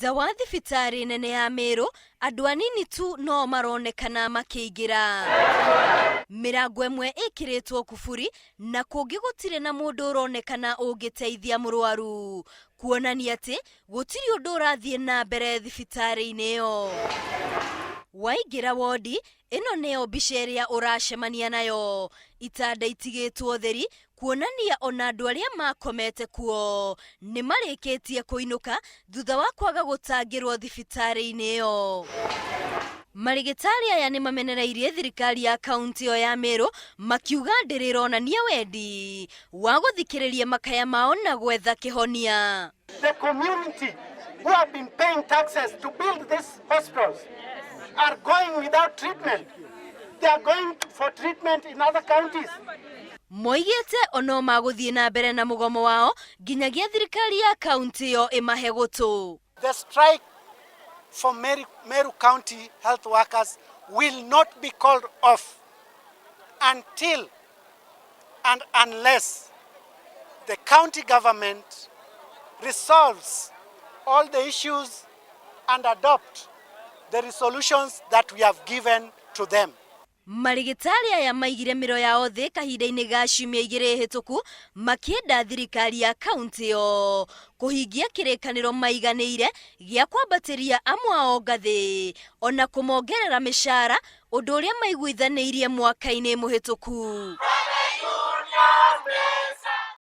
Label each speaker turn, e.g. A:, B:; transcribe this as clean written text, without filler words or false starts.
A: Nja wa thibitari nene ya Meru, andu anini tu no maronekana makiingira. Mirango imwe ikiritwo kufuri na kungi gutire na mundu uronekana ungiteithia murwaru, kuonania ati gutiri undu urathie na mbere thibitari-ini iyo. Waingira wodi ino neo mbica iria uracemania nayo, itanda itigitwo theri, kuonania ona andu aria makomete kuo ni marikitie kuinuka thutha wa kwaga gutangirwo thibitari-ini iyo. Marigitari aya ni mamenereirie thirikari ya kaunti ya Meru makiuga ndirironania wendi wa guthikiriria makaya mao na gwetha kihonia.
B: The community who have been paying taxes to build these hospitals are going without treatment. They are going for treatment in other counties.
A: Moigete ono maguthie na mbere na mugomo wao nginyagia thirikari ya kaunti yo imahe gutu.
B: The strike for Meru County health workers will not be called off until and unless the county government resolves all the issues and adopt the resolutions that we have given to them.
A: Marigitari aya maigire miro yao thi kahinda-ini ga ciumia igiri hituku makienda thirikari ya kaunti yo kuhingia kirikaniro maiganiire gia kwambatiria amwe ao ngathi ona kumongerera mishara undu uria maiguithaniirie mwaka-ini muhituku.